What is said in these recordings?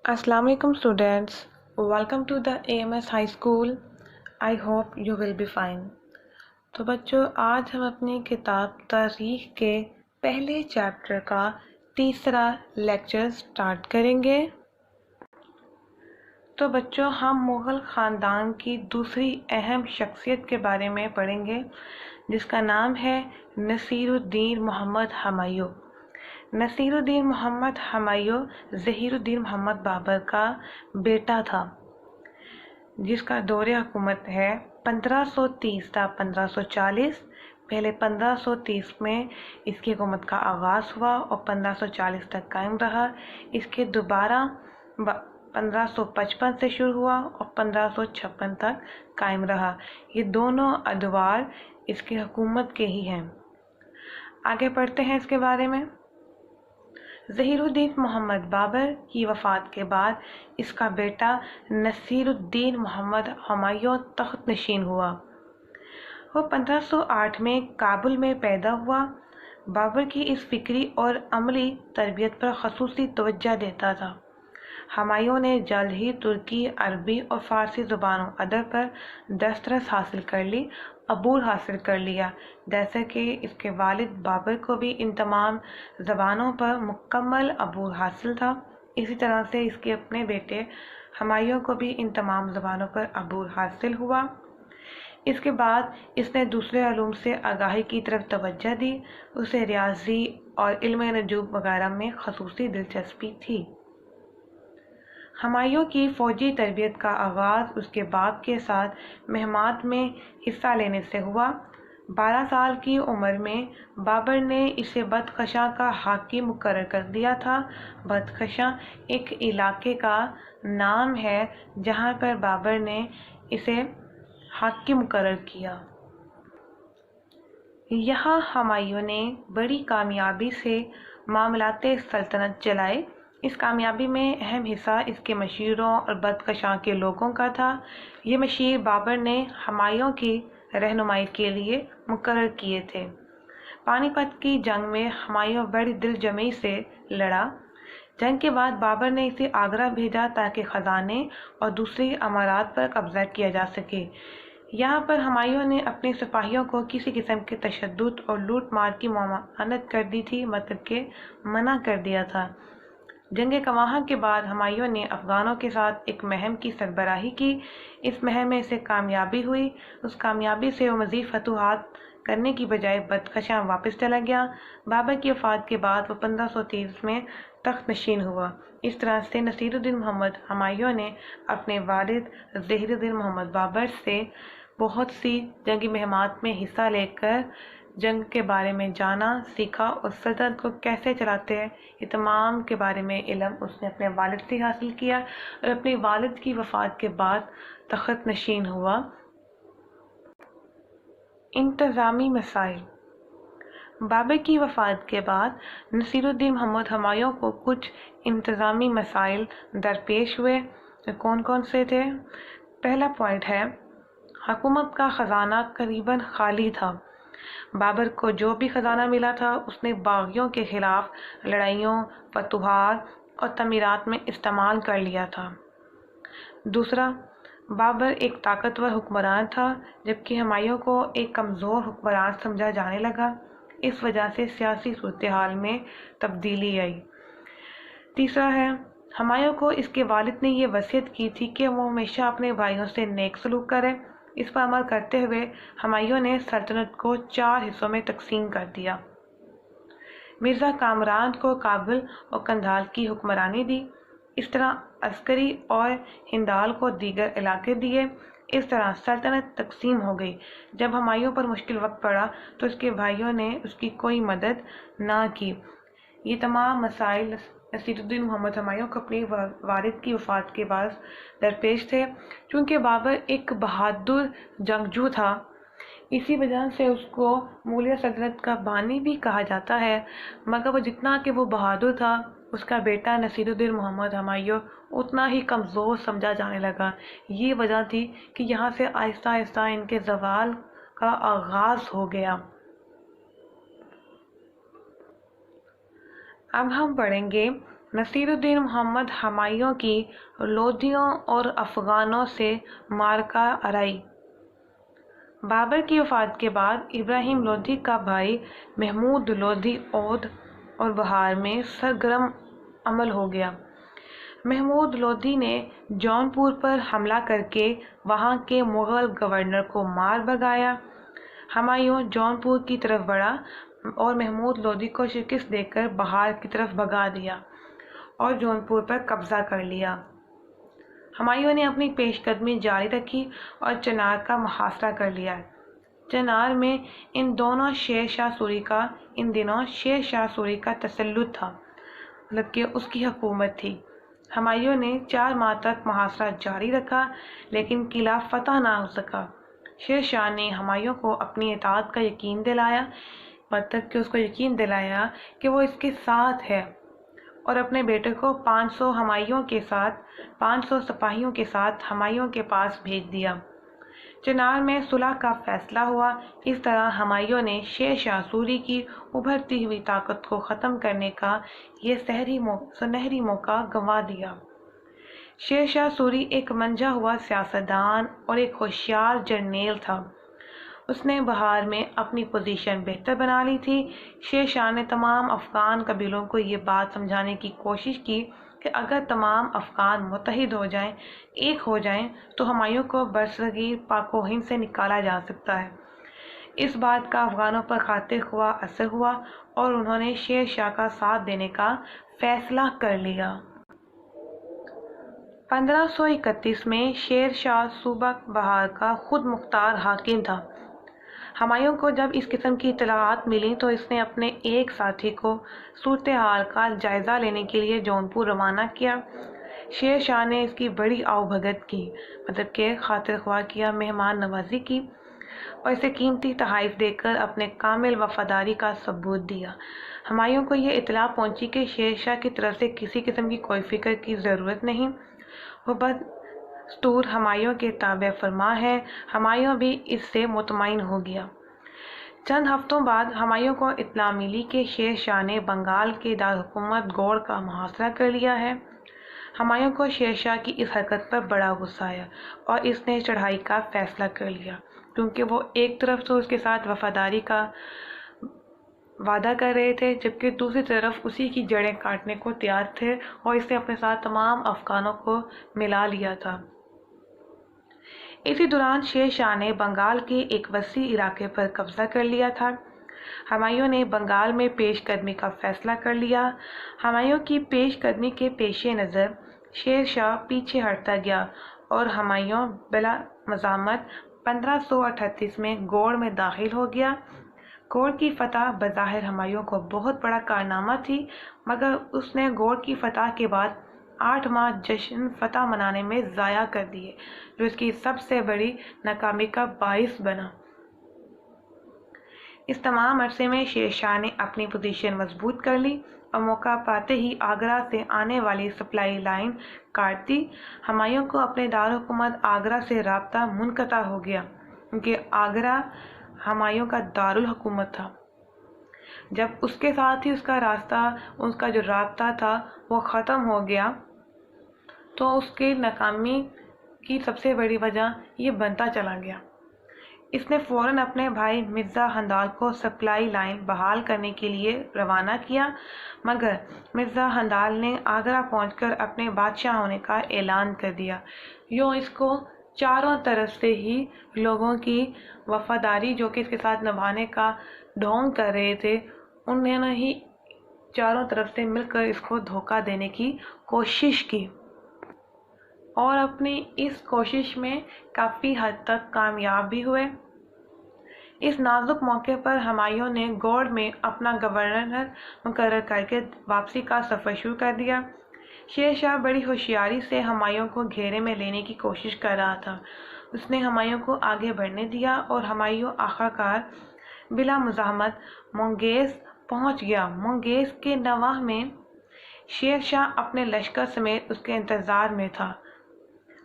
Assalamu alaikum students. Welcome to the AMS High School. I hope you will be fine. تو بچوں آج ہم اپنی کتاب تاریخ کے پہلے چیپٹر کا تیسرا لیکچر سٹارٹ کریں گے. تو بچوں ہم مغل خاندان کی دوسری اہم شخصیت کے بارے میں پڑھیں گے جس کا نام ہے نصیر الدین محمد ہمایوں. نصیر الدین محمد ہمایوں ظہیر الدین محمد بابر کا بیٹا تھا جس کا دور حکومت ہے 1530 تا 1540. پہلے 1530 میں اس کی حکومت کا آغاز ہوا اور 1540 تک قائم رہا. اس کے دوبارہ 1555 سے شروع ہوا اور 1556 تک قائم رہا. یہ دونوں ادوار اس کی حکومت کے ہی ہیں. آگے پڑھتے ہیں اس کے بارے میں. ظہیر الدین محمد بابر کی وفات کے بعد اس کا بیٹا نصیر الدین محمد ہمایوں تخت نشین ہوا. وہ 1508 میں کابل میں پیدا ہوا. بابر کی اس فکری اور عملی تربیت پر خصوصی توجہ دیتا تھا. ہمایوں نے جلد ہی ترکی، عربی اور فارسی زبان و ادب پر دسترس حاصل کر لی، عبور حاصل کر لیا، جیسے کہ اس کے والد بابر کو بھی ان تمام زبانوں پر مکمل عبور حاصل تھا. اسی طرح سے اس کے اپنے بیٹے ہمایوں کو بھی ان تمام زبانوں پر عبور حاصل ہوا. اس کے بعد اس نے دوسرے علوم سے آگاہی کی طرف توجہ دی. اسے ریاضی اور علم نجوم وغیرہ میں خصوصی دلچسپی تھی. ہمایوں کی فوجی تربیت کا آغاز اس کے باپ کے ساتھ مہمات میں حصہ لینے سے ہوا. 12 سال کی عمر میں بابر نے اسے بدخشاں کا حاکم مقرر کر دیا تھا. بدخشاں ایک علاقے کا نام ہے جہاں پر بابر نے اسے حاکم مقرر کیا. یہاں ہمایوں نے بڑی کامیابی سے معاملات سلطنت چلائے. اس کامیابی میں اہم حصہ اس کے مشیروں اور بدخشاں کے لوگوں کا تھا. یہ مشیر بابر نے ہمایوں کی رہنمائی کے لیے مقرر کیے تھے. پانی پت کی جنگ میں ہمایوں بڑی دل جمعی سے لڑا. جنگ کے بعد بابر نے اسے آگرہ بھیجا تاکہ خزانے اور دوسری امارات پر قبضہ کیا جا سکے. یہاں پر ہمایوں نے اپنے سپاہیوں کو کسی قسم کے تشدد اور لوٹ مار کی ممانعت کر دی تھی، مطلب کہ منع کر دیا تھا. جنگ قواہاں کے بعد ہمایوں نے افغانوں کے ساتھ ایک مہم کی سربراہی کی. اس مہم میں اسے کامیابی ہوئی. اس کامیابی سے وہ مزید فتوحات کرنے کی بجائے بدخشاں واپس چلا گیا. بابر کی وفات کے بعد وہ 1530 میں تخت نشین ہوا. اس طرح سے نصیر الدین محمد ہمایوں نے اپنے والد ظہیر الدین محمد بابر سے بہت سی جنگی مہمات میں حصہ لے کر جنگ کے بارے میں جانا سیکھا اور سلطنت کو کیسے چلاتے ہیں یہ تمام کے بارے میں علم اس نے اپنے والد سے حاصل کیا اور اپنے والد کی وفات کے بعد تخت نشین ہوا. انتظامی مسائل. بابر کی وفات کے بعد نصیر الدین محمد ہمایوں کو کچھ انتظامی مسائل درپیش ہوئے. کون کون سے تھے؟ پہلا پوائنٹ ہے حکومت کا خزانہ قریباً خالی تھا. بابر کو جو بھی خزانہ ملا تھا اس نے باغیوں کے خلاف لڑائیوں، فتوحات اور تعمیرات میں استعمال کر لیا تھا. دوسرا، بابر ایک طاقتور حکمران تھا جبکہ ہمایوں کو ایک کمزور حکمران سمجھا جانے لگا. اس وجہ سے سیاسی صورتحال میں تبدیلی آئی. تیسرا ہے ہمایوں کو اس کے والد نے یہ وصیت کی تھی کہ وہ ہمیشہ اپنے بھائیوں سے نیک سلوک کرے. اس پر عمل کرتے ہوئے ہمایوں نے سلطنت کو 4 حصوں میں تقسیم کر دیا. مرزا کامران کو کابل اور قندھار کی حکمرانی دی. اس طرح عسکری اور ہندال کو دیگر علاقے دیے. اس طرح سلطنت تقسیم ہو گئی. جب ہمایوں پر مشکل وقت پڑا تو اس کے بھائیوں نے اس کی کوئی مدد نہ کی. یہ تمام مسائل نصیر الدین محمد ہمایوں کو اپنی والد کی وفات کے بعد درپیش تھے. چونکہ بابر ایک بہادر جنگجو تھا اسی وجہ سے اس کو مولیہ سلطنت کا بانی بھی کہا جاتا ہے، مگر وہ جتنا کہ وہ بہادر تھا اس کا بیٹا نصیر الدین محمد ہمایوں اتنا ہی کمزور سمجھا جانے لگا. یہ وجہ تھی کہ یہاں سے آہستہ آہستہ ان کے زوال کا آغاز ہو گیا. اب ہم پڑھیں گے نصیر الدین محمد ہمایوں کی لودھیوں اور افغانوں سے معرکہ آرائی۔ بابر کی وفات کے بعد ابراہیم لودھی کا بھائی محمود لودھی اودھ اور بہار میں سرگرم عمل ہو گیا۔ محمود لودھی نے جونپور پر حملہ کر کے وہاں کے مغل گورنر کو مار بھگایا۔ ہمایوں جونپور کی طرف بڑھا اور محمود لودھی کو شکست دے کر بہار کی طرف بھگا دیا اور جونپور پر قبضہ کر لیا۔ ہمایوں نے اپنی پیش قدمی جاری رکھی اور چنار کا محاصرہ کر لیا۔ چنار میں ان دنوں شیر شاہ سوری کا تسلط تھا، مطلب کہ اس کی حکومت تھی۔ ہمایوں نے 4 ماہ تک محاصرہ جاری رکھا لیکن قلعہ فتح نہ ہو سکا۔ شیر شاہ نے ہمایوں کو اپنی اطاعت کا یقین دلایا، مطلب کہ اس کو یقین دلایا کہ وہ اس کے ساتھ ہے، اور اپنے بیٹے کو 500 سپاہیوں کے ساتھ ہمایوں کے پاس بھیج دیا۔ چنار میں صلح کا فیصلہ ہوا۔ اس طرح ہمایوں نے شیر شاہ سوری کی ابھرتی ہوئی طاقت کو ختم کرنے کا یہ سنہری موقع گنوا دیا۔ شیر شاہ سوری ایک منجھا ہوا سیاستدان اور ایک ہوشیار جرنیل تھا۔ اس نے بہار میں اپنی پوزیشن بہتر بنا لی تھی۔ شیر شاہ نے تمام افغان قبیلوں کو یہ بات سمجھانے کی کوشش کی کہ اگر تمام افغان متحد ہو جائیں، ایک ہو جائیں، تو ہمایوں کو برصغیر پاک و ہند سے نکالا جا سکتا ہے۔ اس بات کا افغانوں پر خاطر خواہ اثر ہوا اور انہوں نے شیر شاہ کا ساتھ دینے کا فیصلہ کر لیا۔ 1531 میں شیر شاہ صوبہ بہار کا خود مختار حاکم تھا۔ ہمایوں کو جب اس قسم کی اطلاعات ملی تو اس نے اپنے ایک ساتھی کو صورتحال کا جائزہ لینے کے لیے جونپور روانہ کیا۔ شیر شاہ نے اس کی بڑی آؤ بھگت کی، مطلب کہ خاطر خواہ کیا، مہمان نوازی کی اور اسے قیمتی تحائف دے کر اپنے کامل وفاداری کا ثبوت دیا۔ ہمایوں کو یہ اطلاع پہنچی کہ شیر شاہ کی طرف سے کسی قسم کی کوئی فکر کی ضرورت نہیں، وہ بدستور ہمایوں کے تابع فرما ہے۔ ہمایوں بھی اس سے مطمئن ہو گیا۔ چند ہفتوں بعد ہمایوں کو اطلاع ملی کہ شیر شاہ نے بنگال کے دارالحکومت گوڑ کا محاصرہ کر لیا ہے۔ ہمایوں کو شیر شاہ کی اس حرکت پر بڑا غصہ آیا اور اس نے چڑھائی کا فیصلہ کر لیا، کیونکہ وہ ایک طرف تو اس کے ساتھ وفاداری کا وعدہ کر رہے تھے، جبکہ دوسری طرف اسی کی جڑیں کاٹنے کو تیار تھے اور اس نے اپنے ساتھ تمام افغانوں کو ملا لیا تھا۔ اسی دوران شیر شاہ نے بنگال کے ایک وسیع علاقے پر قبضہ کر لیا تھا۔ ہمایوں نے بنگال میں پیش قدمی کا فیصلہ کر لیا۔ ہمایوں کی پیش قدمی کے پیش نظر شیر شاہ پیچھے ہٹتا گیا اور ہمایوں بلا مزاحمت 1538 میں گوڑ میں داخل ہو گیا۔ گوڑ کی فتح بظاہر ہمایوں کو بہت بڑا کارنامہ تھی، مگر اس نے گوڑ کی فتح کے بعد 8 ماہ جشن فتح منانے میں ضائع کر دیے، جو اس کی سب سے بڑی ناکامی کا باعث بنا۔ اس تمام عرصے میں شیر شاہ نے اپنی پوزیشن مضبوط کر لی اور موقع پاتے ہی آگرہ سے آنے والی سپلائی لائن کاٹ دی۔ ہمایوں کو اپنے دارالحکومت آگرہ سے رابطہ منقطع ہو گیا، کیونکہ آگرہ ہمایوں کا دارالحکومت تھا۔ جب اس کے ساتھ ہی اس کا جو رابطہ تھا وہ ختم ہو گیا تو اس کی ناکامی کی سب سے بڑی وجہ یہ بنتا چلا گیا۔ اس نے فوراً اپنے بھائی مرزا ہندال کو سپلائی لائن بحال کرنے کے لیے روانہ کیا، مگر مرزا ہندال نے آگرہ پہنچ کر اپنے بادشاہ ہونے کا اعلان کر دیا۔ یوں اس کو چاروں طرف سے ہی لوگوں کی وفاداری جو کہ اس کے ساتھ نبھانے کا ڈھونگ کر رہے تھے، انہوں نے ہی چاروں طرف سے مل کر اس کو دھوکہ دینے کی کوشش کی اور اپنی اس کوشش میں کافی حد تک کامیاب بھی ہوئے۔ اس نازک موقع پر ہمایوں نے گوڑ میں اپنا گورنر مقرر کر کے واپسی کا سفر شروع کر دیا۔ شیر شاہ بڑی ہوشیاری سے ہمایوں کو گھیرے میں لینے کی کوشش کر رہا تھا۔ اس نے ہمایوں کو آگے بڑھنے دیا اور ہمایوں آخرکار بلا مزاحمت منگیز پہنچ گیا۔ منگیز کے نواح میں شیر شاہ اپنے لشکر سمیت اس کے انتظار میں تھا۔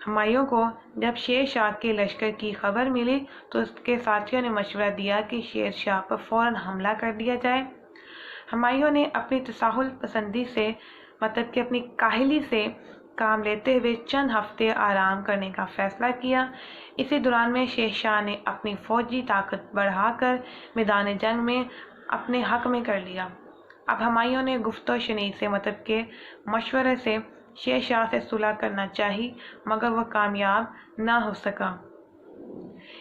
ہمایوں کو جب شیر شاہ کے لشکر کی خبر ملی تو اس کے ساتھیوں نے مشورہ دیا کہ شیر شاہ پر فوراً حملہ کر دیا جائے۔ ہمایوں نے اپنی تساہل پسندی سے مطلب کہ اپنی کاہلی سے کام لیتے ہوئے چند ہفتے آرام کرنے کا فیصلہ کیا۔ اسی دوران میں شیر شاہ نے اپنی فوجی طاقت بڑھا کر میدان جنگ میں اپنے حق میں کر لیا۔ اب ہمایوں نے گفت و شنید سے مطلب کے مشورے سے شیر شاہ سے صلح کرنا چاہی، مگر وہ کامیاب نہ ہو سکا۔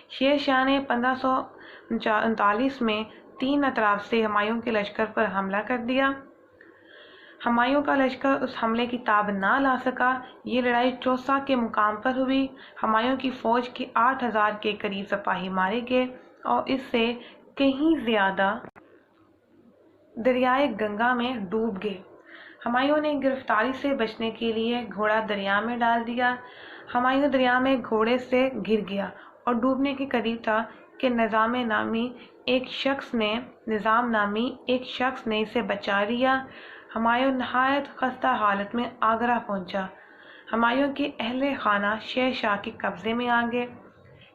شیر شاہ نے 1539 میں 3 اطراف سے ہمایوں کے لشکر پر حملہ کر دیا۔ ہمایوں کا لشکر اس حملے کی تاب نہ لا سکا۔ یہ لڑائی چوسا کے مقام پر ہوئی۔ ہمایوں کی فوج کے 8000 کے قریب سپاہی مارے گئے اور اس سے کہیں زیادہ دریائے گنگا میں ڈوب گئے۔ ہمایوں نے گرفتاری سے بچنے کے لیے گھوڑا دریا میں ڈال دیا۔ ہمایوں دریا میں گھوڑے سے گر گیا اور ڈوبنے کے قریب تھا کہ نظام نامی ایک شخص نے اسے بچا لیا۔ ہمایوں نہایت خستہ حالت میں آگرہ پہنچا۔ ہمایوں کے اہل خانہ شیر شاہ کے قبضے میں آ گئے۔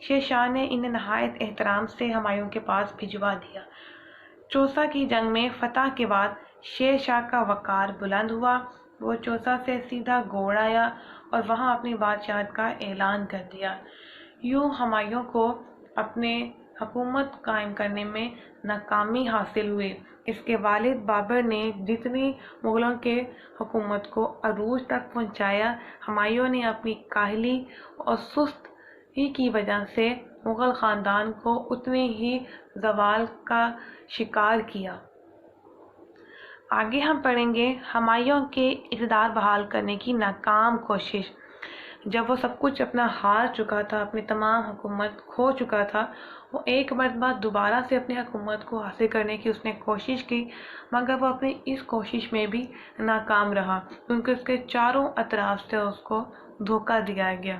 شیر شاہ نے انہیں نہایت احترام سے ہمایوں کے پاس بھجوا دیا۔ چوسا کی جنگ میں فتح کے بعد شیر شاہ کا وقار بلند ہوا۔ وہ چوسا سے سیدھا گوڑ آیا اور وہاں اپنی بادشاہت کا اعلان کر دیا۔ یوں ہمایوں کو اپنے حکومت قائم کرنے میں ناکامی حاصل ہوئی۔ اس کے والد بابر نے جتنی مغلوں کے حکومت کو عروج تک پہنچایا، ہمایوں نے اپنی کاہلی اور سستی کی وجہ سے مغل خاندان کو اتنے ہی زوال کا شکار کیا۔ آگے ہم پڑھیں گے ہمایوں کے اقتدار بحال کرنے کی ناکام کوشش۔ جب وہ سب کچھ اپنا ہار چکا تھا، اپنی تمام حکومت کھو چکا تھا، وہ ایک مرتبہ دوبارہ سے اپنی حکومت کو حاصل کرنے کی اس نے کوشش کی، مگر وہ اپنی اس کوشش میں بھی ناکام رہا کیونکہ اس کے چاروں اطراف سے اس کو دھوکہ دیا گیا۔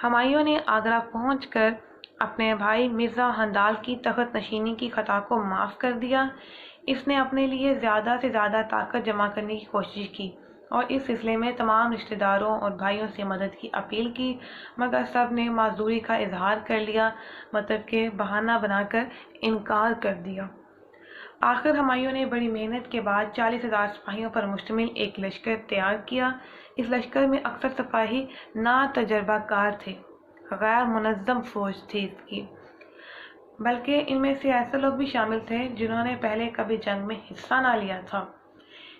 ہمایوں نے آگرہ پہنچ کر اپنے بھائی مرزا ہندال کی تخت نشینی کی خطا کو معاف کر دیا۔ اس نے اپنے لیے زیادہ سے زیادہ طاقت جمع کرنے کی کوشش کی اور اس سلسلے میں تمام رشتہ داروں اور بھائیوں سے مدد کی اپیل کی، مگر سب نے معذوری کا اظہار کر لیا، مطلب کہ بہانہ بنا کر انکار کر دیا۔ آخر ہمایوں نے بڑی محنت کے بعد 40,000 سپاہیوں پر مشتمل ایک لشکر تیار کیا۔ اس لشکر میں اکثر سپاہی ناتجربہ کار تھے، غیر منظم فوج تھی اس کی، بلکہ ان میں سے ایسے لوگ بھی شامل تھے جنہوں نے پہلے کبھی جنگ میں حصہ نہ لیا تھا۔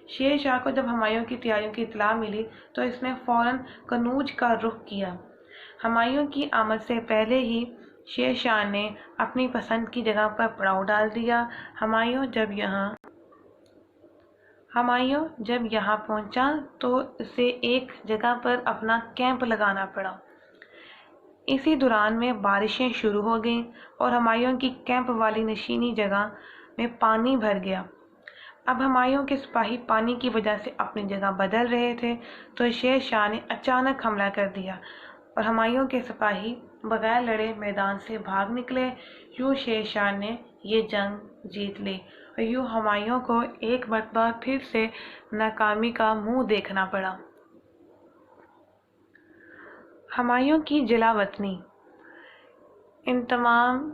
شیر شاہ کو جب ہمایوں کی تیاریوں کی اطلاع ملی تو اس نے فوراً کنوج کا رخ کیا۔ ہمایوں کی آمد سے پہلے ہی شیر شاہ نے اپنی پسند کی جگہ پر پڑاؤ ڈال دیا۔ ہمایوں جب یہاں پہنچا تو اسے ایک جگہ پر اپنا کیمپ لگانا پڑا۔ اسی دوران میں بارشیں شروع ہو گئیں اور ہمایوں کی کیمپ والی نشینی جگہ میں پانی بھر گیا۔ اب ہمایوں کے سپاہی پانی کی وجہ سے اپنی جگہ بدل رہے تھے تو شیر شاہ نے اچانک حملہ کر دیا اور ہمایوں کے سپاہی بغیر لڑے میدان سے بھاگ نکلے۔ یوں شیر شاہ نے یہ جنگ جیت لی اور یوں ہمایوں کو ایک مرتبہ پھر سے ناکامی کا منہ دیکھنا پڑا۔ ہمایوں کی جلا وطنی۔ ان تمام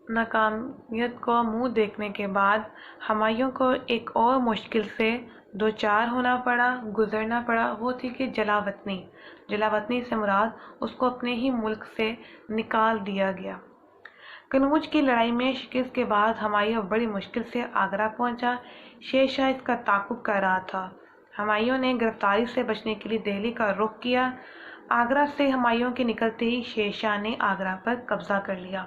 ناکامیت کو منہ دیکھنے کے بعد ہمایوں کو ایک اور مشکل سے دوچار گزرنا پڑا، وہ تھی کہ جلا وطنی۔ جلا وطنی سے مراد اس کو اپنے ہی ملک سے نکال دیا گیا۔ کنوج کی لڑائی میں شکست کے بعد ہمایوں بڑی مشکل سے آگرہ پہنچا۔ شیر شاہ اس کا تعاقب کر رہا تھا۔ ہمایوں نے گرفتاری سے بچنے کے لیے دہلی کا رخ کیا۔ آگرہ سے ہمایوں کے نکلتے ہی شیر شاہ نے آگرہ پر قبضہ کر لیا۔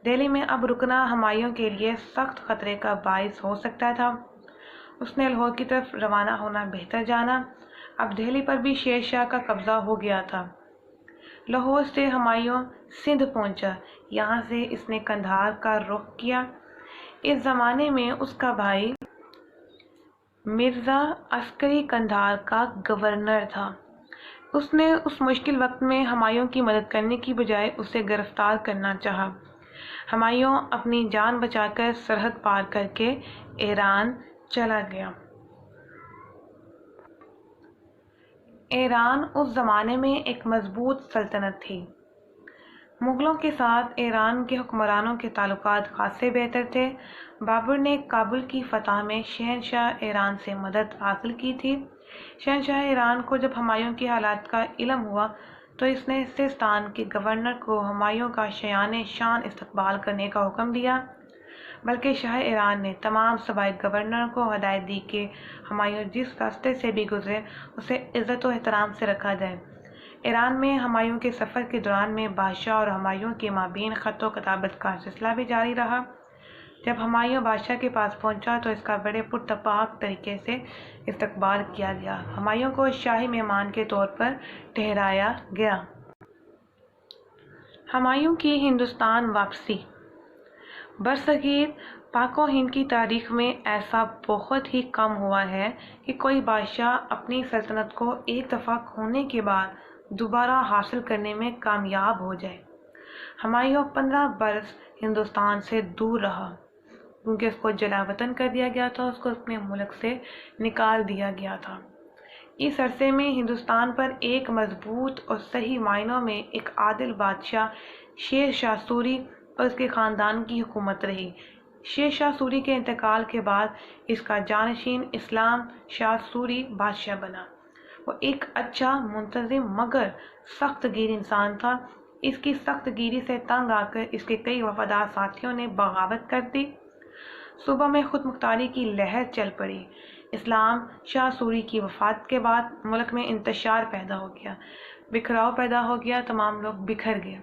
دہلی میں اب رکنا ہمایوں کے لیے سخت خطرے کا باعث ہو سکتا تھا۔ اس نے لاہور کی طرف روانہ ہونا بہتر جانا۔ اب دہلی پر بھی شیر شاہ کا قبضہ ہو گیا تھا۔ لاہور سے ہمایوں سندھ پہنچا۔ یہاں سے اس نے قندھار کا رخ کیا۔ اس زمانے میں اس کا بھائی مرزا عسکری قندھار کا گورنر تھا۔ اس نے اس مشکل وقت میں ہمایوں کی مدد کرنے کی بجائے اسے گرفتار کرنا چاہا۔ ہمایوں اپنی جان بچا کر سرحد پار کر کے ایران چلا گیا۔ ایران اس زمانے میں ایک مضبوط سلطنت تھی۔ مغلوں کے ساتھ ایران کے حکمرانوں کے تعلقات خاصے بہتر تھے۔ بابر نے کابل کی فتح میں شہنشاہ ایران سے مدد حاصل کی تھی۔ شہنشاہ ایران کو جب ہمایوں کی حالات کا علم ہوا تو اس نے سیستان کے گورنر کو ہمایوں کا شایان شان استقبال کرنے کا حکم دیا، بلکہ شاہ ایران نے تمام صوبائی گورنر کو ہدایت دی کہ ہمایوں جس راستے سے بھی گزرے اسے عزت و احترام سے رکھا جائے۔ ایران میں ہمایوں کے سفر کے دوران میں بادشاہ اور ہمایوں کے مابین خط و کتابت کا سلسلہ بھی جاری رہا۔ جب ہمایوں بادشاہ کے پاس پہنچا تو اس کا بڑے پرتپاک طریقے سے استقبال کیا گیا۔ ہمایوں کو شاہی مہمان کے طور پر ٹھہرایا گیا۔ ہمایوں کی ہندوستان واپسی۔ برصغیر پاک و ہند کی تاریخ میں ایسا بہت ہی کم ہوا ہے کہ کوئی بادشاہ اپنی سلطنت کو ایک دفعہ کھونے کے بعد دوبارہ حاصل کرنے میں کامیاب ہو جائے۔ ہمایوں 15 برس ہندوستان سے دور رہا کیونکہ اس کو جلا وطن کر دیا گیا تھا، اس کو اپنے ملک سے نکال دیا گیا تھا۔ اس عرصے میں ہندوستان پر ایک مضبوط اور صحیح معنوں میں ایک عادل بادشاہ شیر شاہ سوری اور اس کے خاندان کی حکومت رہی۔ شیر شاہ سوری کے انتقال کے بعد اس کا جانشین اسلام شاہ سوری بادشاہ بنا۔ وہ ایک اچھا، منتظم مگر سخت گیر انسان تھا۔ اس کی سخت گیری سے تنگ آ کر اس کے کئی وفادار ساتھیوں نے بغاوت کر دی۔ صوبہ میں خود مختاری کی لہر چل پڑی۔ اسلام شاہ سوری کی وفات کے بعد ملک میں انتشار پیدا ہو گیا، بکھراؤ پیدا ہو گیا، تمام لوگ بکھر گئے۔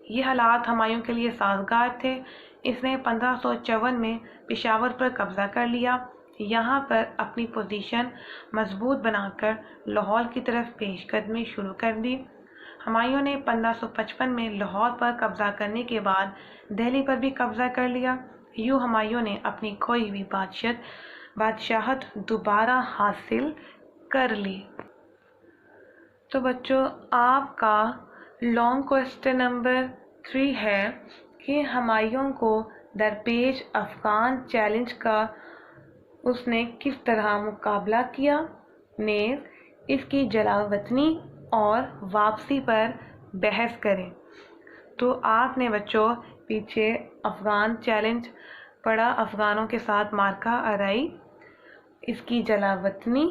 یہ حالات ہمایوں کے لیے سازگار تھے۔ اس نے 1554 میں پشاور پر قبضہ کر لیا، یہاں پر اپنی پوزیشن مضبوط بنا کر لاہور کی طرف پیش قدمی شروع کر دی۔ ہمایوں نے 1555 میں لاہور پر قبضہ کرنے کے بعد دہلی پر بھی قبضہ کر لیا۔ یوں ہمایوں نے اپنی کھوئی ہوئی بادشاہت دوبارہ حاصل کر لی۔ تو بچوں، آپ کا لانگ کوسچن نمبر 3 ہے کہ ہمایوں کو درپیش افغان چیلنج کا اس نے کس طرح مقابلہ کیا، نیز اس کی جلا وطنی اور واپسی پر بحث کریں۔ تو آپ نے بچوں پیچھے افغان چیلنج پڑھا، افغانوں کے ساتھ مارکا آرائی، اس کی جلا وطنی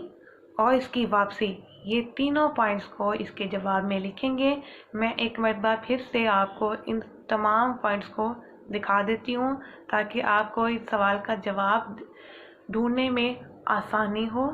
اور اس کی واپسی، یہ تینوں پوائنٹس کو اس کے جواب میں لکھیں گے۔ میں ایک مرتبہ پھر سے آپ کو ان تمام پوائنٹس کو دکھا دیتی ہوں تاکہ آپ کو اس سوال کا جواب ڈھونڈنے میں آسانی ہو۔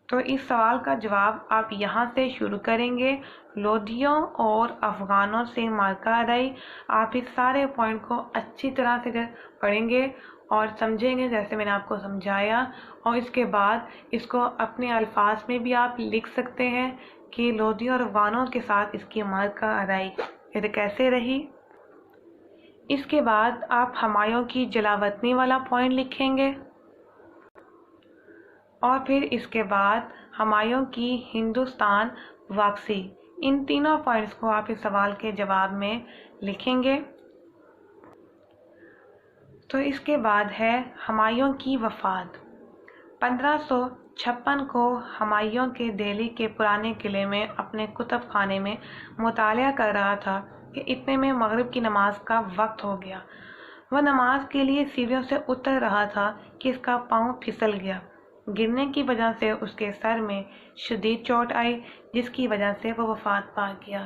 تو اس سوال کا جواب آپ یہاں سے شروع کریں گے، لودھیوں اور افغانوں سے مارکا آرائی۔ آپ اس سارے پوائنٹ کو اچھی طرح سے پڑھیں گے اور سمجھیں گے جیسے میں نے آپ کو سمجھایا، اور اس کے بعد اس کو اپنے الفاظ میں بھی آپ لکھ سکتے ہیں کہ لودھیوں اور افغانوں کے ساتھ اس کی مارکا آرائی کیسے رہی۔ اس کے بعد آپ ہمایوں کی جلا وطنی والا پوائنٹ لکھیں گے، اور پھر اس کے بعد ہمایوں کی ہندوستان واپسی۔ ان تینوں پوائنٹس کو آپ اس سوال کے جواب میں لکھیں گے۔ تو اس کے بعد ہے ہمایوں کی وفات۔ 1556 کو ہمایوں کے دہلی کے پرانے قلعے میں اپنے کتب خانے میں مطالعہ کر رہا تھا کہ اتنے میں مغرب کی نماز کا وقت ہو گیا۔ وہ نماز کے لیے سیڑھیوں سے اتر رہا تھا کہ اس کا پاؤں پھسل گیا۔ گرنے کی وجہ سے اس کے سر میں شدید چوٹ آئی، جس کی وجہ سے وہ وفات پا گیا۔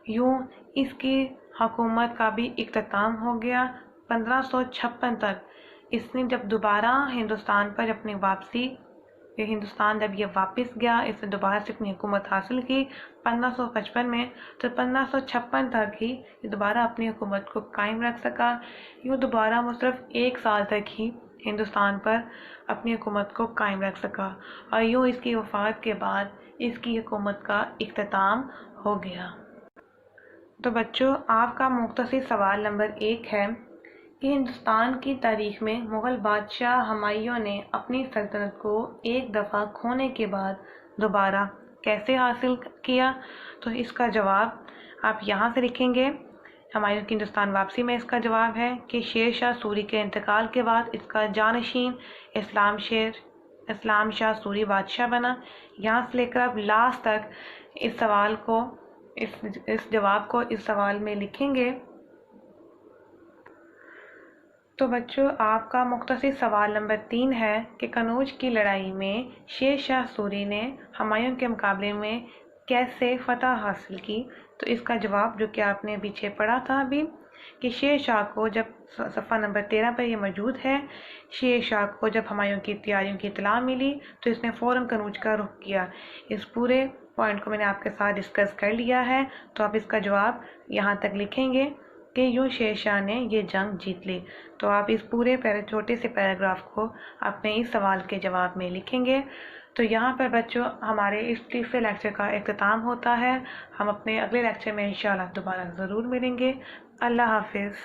یوں اس کی حکومت کا بھی اختتام ہو گیا۔ 1556 تک اس نے جب دوبارہ ہندوستان پر اپنی واپسی، ہندوستان جب یہ واپس گیا، اس نے دوبارہ سے اپنی حکومت حاصل کی 1555 میں، تو 1556 تک ہی یہ دوبارہ اپنی حکومت کو قائم رکھ سکا۔ یوں دوبارہ وہ صرف 1 سال تک ہی ہندوستان پر اپنی حکومت کو قائم رکھ سکا، اور یوں اس کی وفات کے بعد اس کی حکومت کا اختتام ہو گیا۔ تو بچوں، آپ کا مختصر سوال نمبر 1 ہے کہ ہندوستان کی تاریخ میں مغل بادشاہ ہمایوں نے اپنی سلطنت کو ایک دفعہ کھونے کے بعد دوبارہ کیسے حاصل کیا۔ تو اس کا جواب آپ یہاں سے لکھیں گے۔ ہمایوں کی ہندوستان واپسی میں اس کا جواب ہے کہ شیر شاہ سوری کے انتقال کے بعد اس کا جانشین اسلام شاہ سوری بادشاہ بنا۔ یہاں سے لے کر اب لاسٹ تک اس سوال کو اس جواب کو اس سوال میں لکھیں گے۔ تو بچوں آپ کا مختصر سوال نمبر 3 ہے کہ قنوج کی لڑائی میں شیر شاہ سوری نے ہمایوں کے مقابلے میں کیسے فتح حاصل کی۔ تو اس کا جواب جو کہ آپ نے پیچھے پڑھا تھا ابھی کہ شیر شاہ کو جب صفحہ نمبر 13 پر یہ موجود ہے، شیر شاہ کو جب ہمایوں کی تیاریوں کی اطلاع ملی تو اس نے فوراً قنوج کا رخ کیا۔ اس پورے پوائنٹ کو میں نے آپ کے ساتھ ڈسکس کر لیا ہے، تو آپ اس کا جواب یہاں تک لکھیں گے کہ یوں شیر شاہ نے یہ جنگ جیت لی۔ تو آپ اس پورے چھوٹے سے پیراگراف کو اپنے اس سوال کے جواب میں لکھیں گے۔ تو یہاں پر بچوں ہمارے اس تیسرے لیکچر کا اختتام ہوتا ہے۔ ہم اپنے اگلے لیکچر میں انشاءاللہ دوبارہ ضرور ملیں گے۔ اللہ حافظ۔